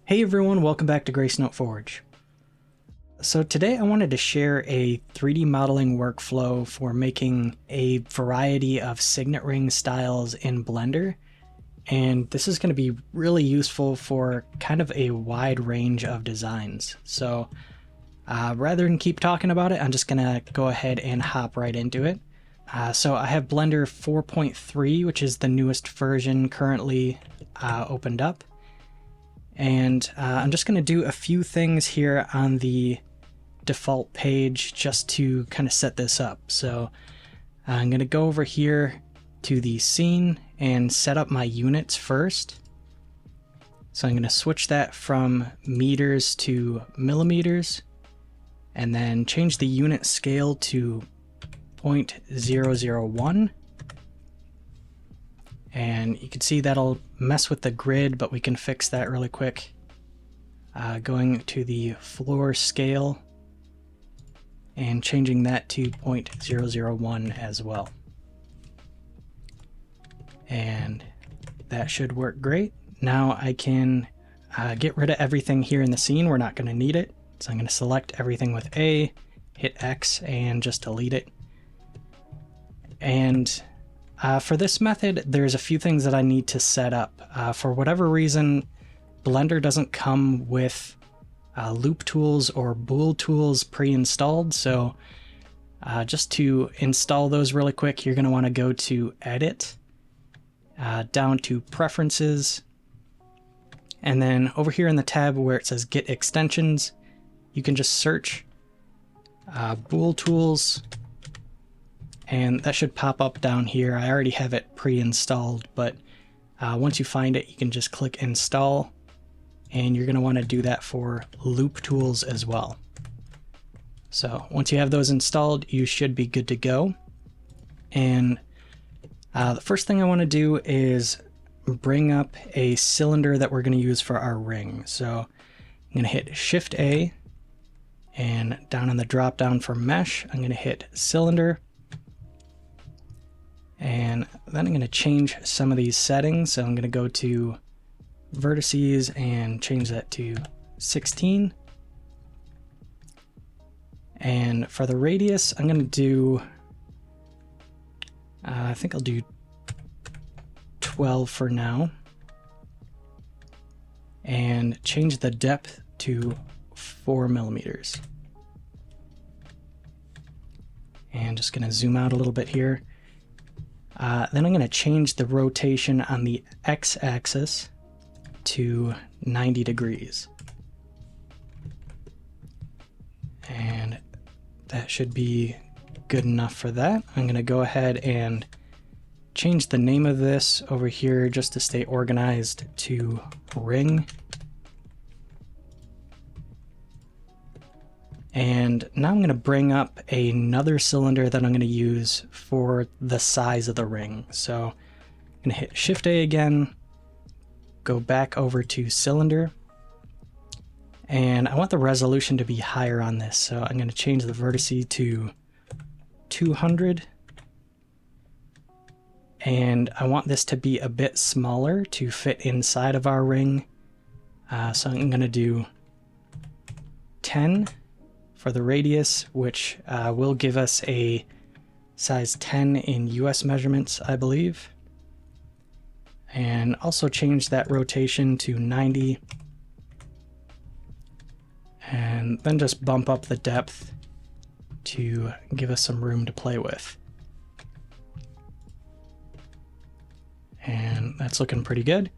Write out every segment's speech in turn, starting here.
Hey everyone, welcome back to Gracenote Forge. So today I wanted to share a 3D modeling workflow for making a variety of signet ring styles in Blender. And this is going to be really useful for kind of a wide range of designs. So rather than keep talking about it, I'm just going to go ahead and hop right into it. So I have Blender 4.3, which is the newest version currently opened up. And I'm just going to do a few things here on the default page just to kind of set this up. So I'm going to go over here to the scene and set up my units first. So I'm going to switch that from meters to millimeters and then change the unit scale to 0.001. And you can see that'll mess with the grid, but we can fix that really quick. Going to the floor scale and changing that to 0.001 as well. And that should work great. Now I can get rid of everything here in the scene. We're not going to need it. So I'm going to select everything with A, hit X, and just delete it. And for this method, there's a few things that I need to set up. For whatever reason, Blender doesn't come with loop tools or bool tools pre-installed. So just to install those really quick, you're going to want to go to Edit, down to Preferences, and then over here in the tab where it says Get Extensions, you can just search bool tools. And that should pop up down here. I already have it pre-installed, but once you find it, you can just click install, and you're going to want to do that for loop tools as well. So once you have those installed, you should be good to go. And the first thing I want to do is bring up a cylinder that we're going to use for our ring. So I'm going to hit Shift A, and down in the drop down for mesh, I'm going to hit cylinder. And then I'm going to change some of these settings. So I'm going to go to vertices and change that to 16. And for the radius, I'm going to do, I think I'll do 12 for now. And change the depth to 4 millimeters. And just going to zoom out a little bit here. Then I'm going to change the rotation on the x-axis to 90 degrees. And that should be good enough for that. I'm going to go ahead and change the name of this over here just to stay organized to ring. And now I'm going to bring up another cylinder that I'm going to use for the size of the ring. So I'm going to hit Shift A again, go back over to cylinder, and I want the resolution to be higher on this. So I'm going to change the vertice to 200. And I want this to be a bit smaller to fit inside of our ring. So I'm going to do 10. For the radius, which will give us a size 10 in US measurements, I believe. And also change that rotation to 90. And then just bump up the depth to give us some room to play with. And that's looking pretty good.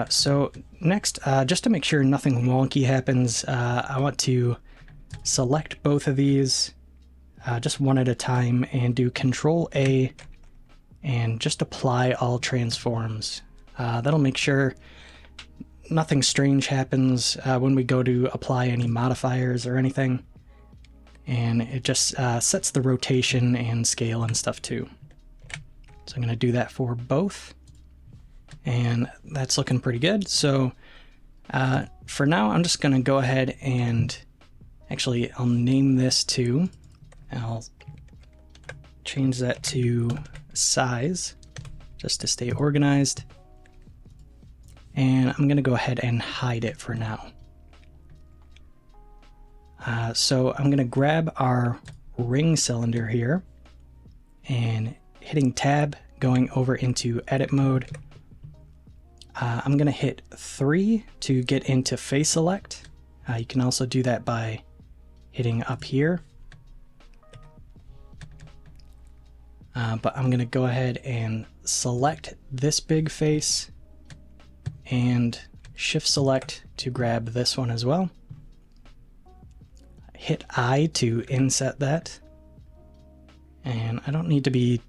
So next, just to make sure nothing wonky happens, I want to select both of these just one at a time and do Control A and just apply all transforms. That'll make sure nothing strange happens when we go to apply any modifiers or anything. And it just sets the rotation and scale and stuff too. So I'm going to do that for both. And that's looking pretty good. So for now, I'm just going to go ahead and actually I'll name this to, I'll change that to size just to stay organized. and I'm going to go ahead and hide it for now. So I'm going to grab our ring cylinder here and hitting tab, going over into edit mode. I'm going to hit 3 to get into face select. You can also do that by hitting up here. But I'm going to go ahead and select this big face and shift select to grab this one as well. Hit I to inset that. And I don't need to be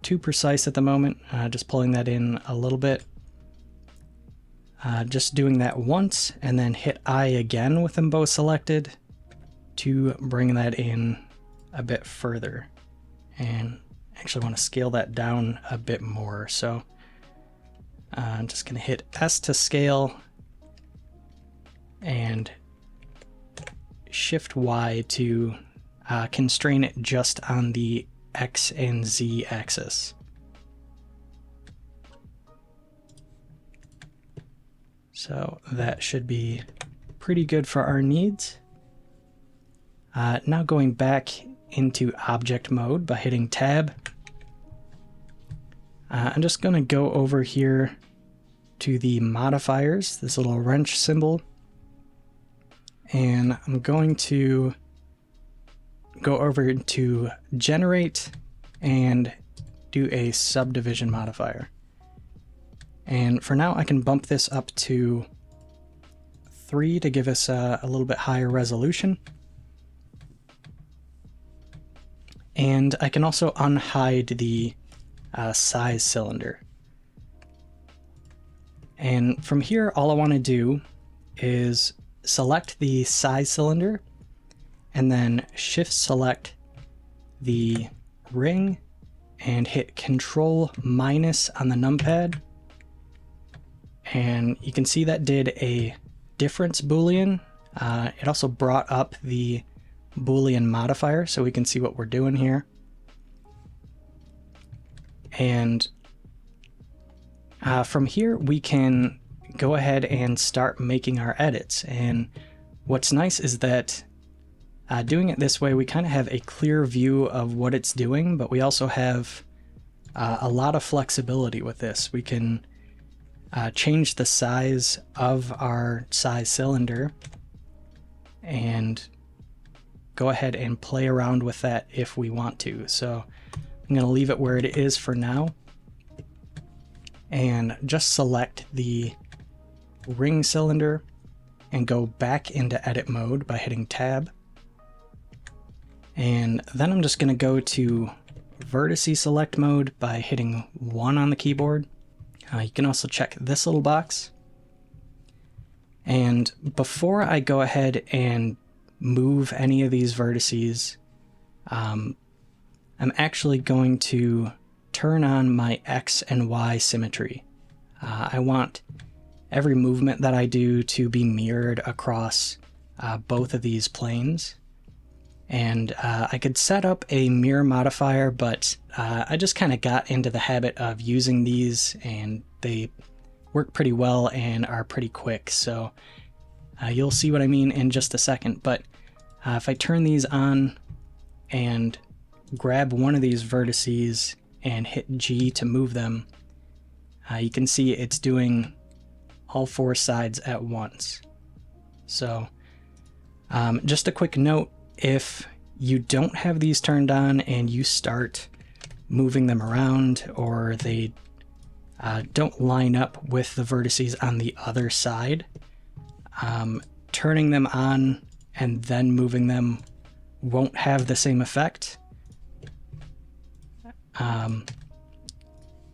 too precise at the moment, just pulling that in a little bit. Just doing that once and then hit I again with them both selected to bring that in a bit further. And actually want to scale that down a bit more. So I'm just going to hit S to scale and Shift Y to constrain it just on the X and Z axis. So that should be pretty good for our needs. Now going back into object mode by hitting tab. I'm just going to go over here to the modifiers, this little wrench symbol, and I'm going to go over to generate and do a subdivision modifier. And for now I can bump this up to 3 to give us a little bit higher resolution. And I can also unhide the size cylinder. And from here, all I want to do is select the size cylinder and then shift select the ring and hit Control- on the numpad. And you can see that did a difference boolean. It also brought up the boolean modifier so we can see what we're doing here. And from here we can go ahead and start making our edits. And what's nice is that doing it this way we kind of have a clear view of what it's doing, but we also have a lot of flexibility with this. We can change the size of our size cylinder and go ahead and play around with that if we want to. So I'm going to leave it where it is for now and just select the ring cylinder and go back into edit mode by hitting tab. And then I'm just going to go to vertice select mode by hitting 1 on the keyboard. You can also check this little box. And before I go ahead and move any of these vertices, I'm actually going to turn on my X and Y symmetry. I want every movement that I do to be mirrored across both of these planes. And I could set up a mirror modifier, but I just kind of got into the habit of using these, and they work pretty well and are pretty quick. So you'll see what I mean in just a second. But if I turn these on and grab one of these vertices and hit G to move them, you can see it's doing all 4 sides at once. So just a quick note, if you don't have these turned on and you start moving them around, or they don't line up with the vertices on the other side, turning them on and then moving them won't have the same effect,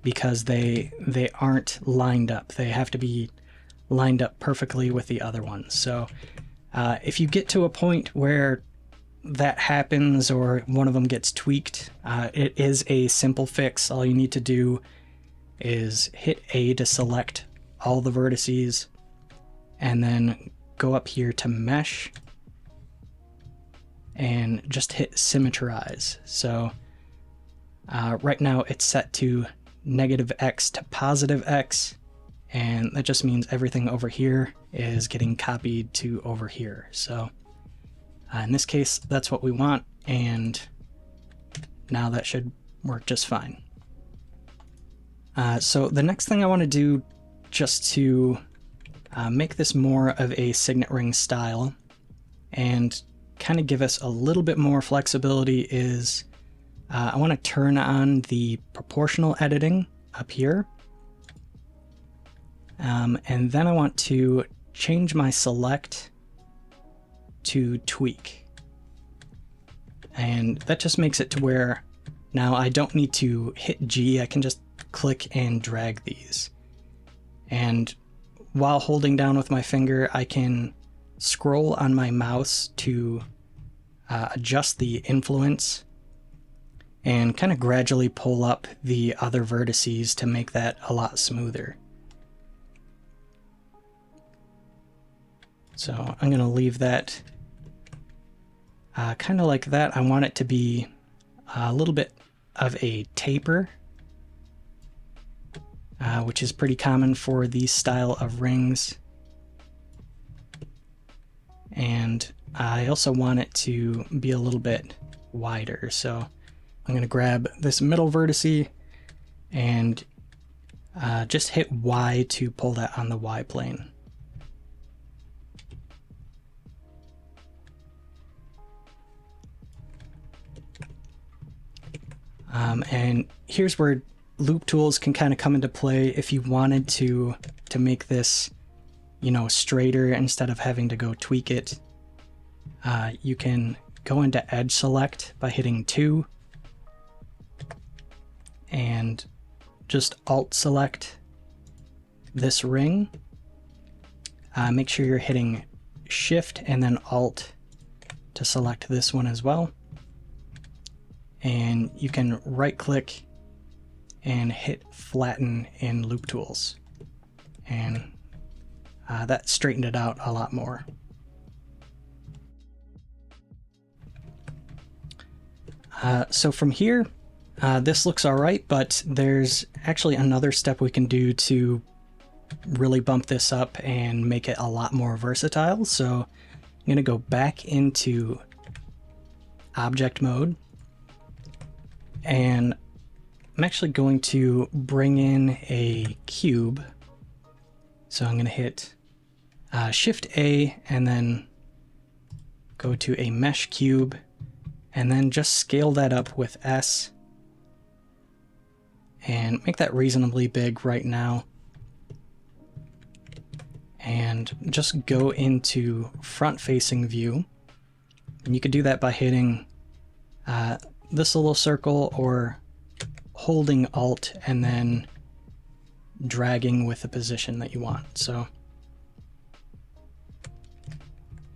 because they aren't lined up. They have to be lined up perfectly with the other ones. So if you get to a point where that happens or one of them gets tweaked, it is a simple fix. All you need to do is hit A to select all the vertices and then go up here to mesh and just hit symmetrize. So right now it's set to -X to +X, and that just means everything over here is getting copied to over here. So in this case, that's what we want, and now that should work just fine. So the next thing I want to do, just to make this more of a signet ring style and kind of give us a little bit more flexibility, is I want to turn on the proportional editing up here. And then I want to change my select to tweak. And that just makes it to where now I don't need to hit G, I can just click and drag these. And while holding down with my finger, I can scroll on my mouse to adjust the influence and kind of gradually pull up the other vertices to make that a lot smoother. So I'm going to leave that kind of like that. I want it to be a little bit of a taper, which is pretty common for these style of rings. And I also want it to be a little bit wider. So I'm going to grab this middle vertice and just hit Y to pull that on the Y plane. And here's where loop tools can kind of come into play. If you wanted to make this, you know, straighter instead of having to go tweak it, you can go into edge select by hitting 2 and just alt select this ring. Make sure you're hitting shift and then alt to select this one as well. And you can right click and hit flatten in loop tools, and that straightened it out a lot more. So from here, this looks all right, but there's actually another step we can do to really bump this up and make it a lot more versatile. So I'm going to go back into object mode, and I'm actually going to bring in a cube. So I'm going to hit Shift A and then go to a mesh cube, and then just scale that up with S and make that reasonably big right now. And just go into front facing view. And you could do that by hitting this little circle or holding Alt and then dragging with the position that you want. So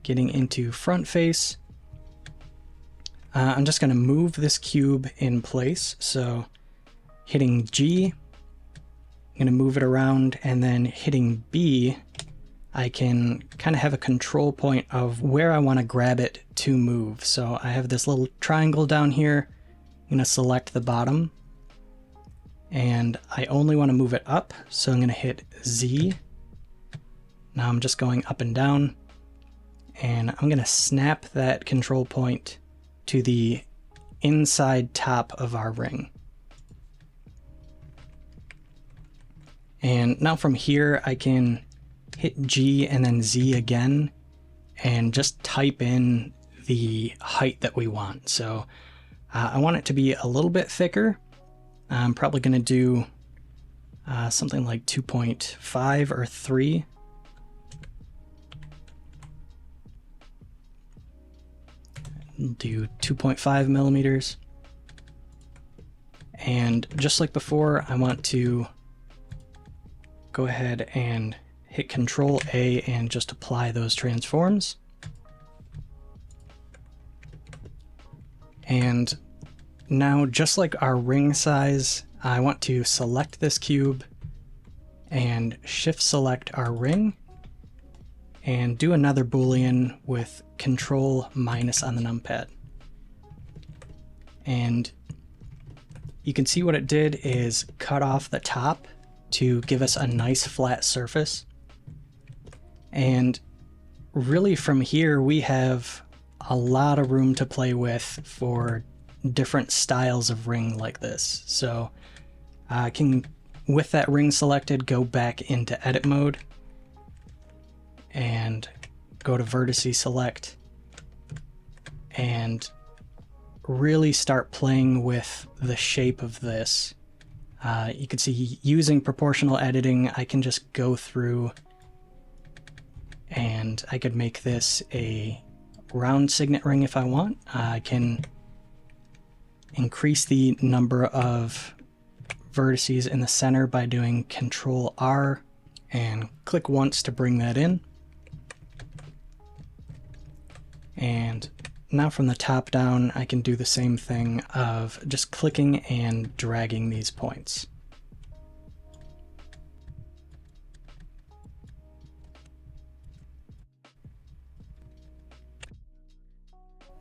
getting into front face, I'm just going to move this cube in place. So hitting G, I'm going to move it around, and then hitting B, I can kind of have a control point of where I want to grab it to move. So I have this little triangle down here. I'm going to select the bottom, and I only want to move it up. So I'm going to hit Z. Now I'm just going up and down, and I'm going to snap that control point to the inside top of our ring. And now from here, I can hit G and then Z again and just type in the height that we want. So I want it to be a little bit thicker. I'm probably going to do something like 2.5 or 3. Do 2.5 millimeters. And just like before, I want to go ahead and hit Control A and just apply those transforms. And now, just like our ring size, I want to select this cube and shift select our ring and do another boolean with Control minus on the numpad. And you can see what it did is cut off the top to give us a nice flat surface. And really from here we have a lot of room to play with for different styles of ring like this. So I can, with that ring selected, go back into edit mode and go to vertice select and really start playing with the shape of this. You can see using proportional editing, I can just go through and I could make this a round signet ring if I want. I can increase the number of vertices in the center by doing Control R and click once to bring that in. And now from the top down, I can do the same thing of just clicking and dragging these points.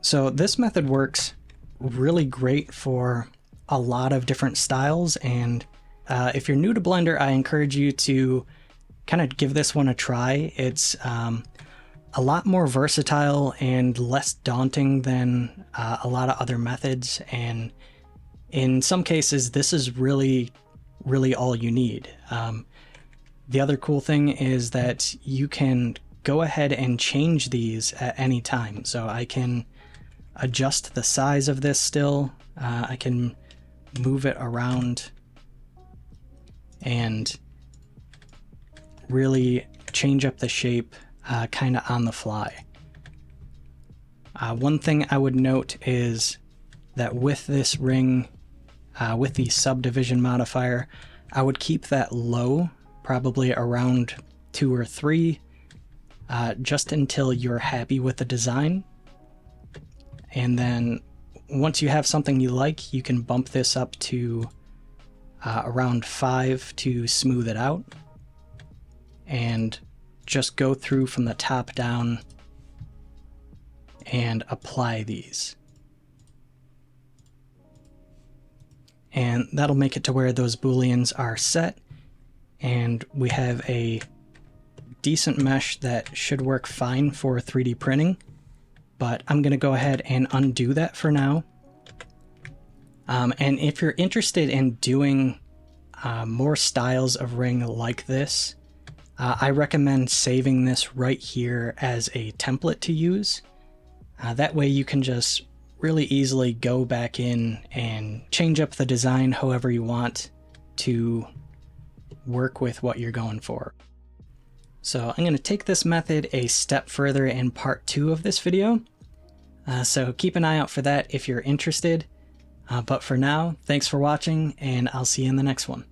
So this method works really great for a lot of different styles, and if you're new to Blender, I encourage you to kind of give this one a try. It's a lot more versatile and less daunting than a lot of other methods, and in some cases this is really all you need. The other cool thing is that you can go ahead and change these at any time. So I can adjust the size of this still, I can move it around and really change up the shape kind of on the fly. One thing I would note is that with this ring, with the subdivision modifier, I would keep that low, probably around 2 or 3, just until you're happy with the design. And then once you have something you like, you can bump this up to around 5 to smooth it out, and just go through from the top down and apply these. And that'll make it to where those booleans are set, and we have a decent mesh that should work fine for 3D printing. But I'm going to go ahead and undo that for now. And if you're interested in doing more styles of ring like this, I recommend saving this right here as a template to use. That way you can just really easily go back in and change up the design however you want to work with what you're going for. So I'm going to take this method a step further in part 2 of this video. So keep an eye out for that if you're interested. But for now, thanks for watching, and I'll see you in the next one.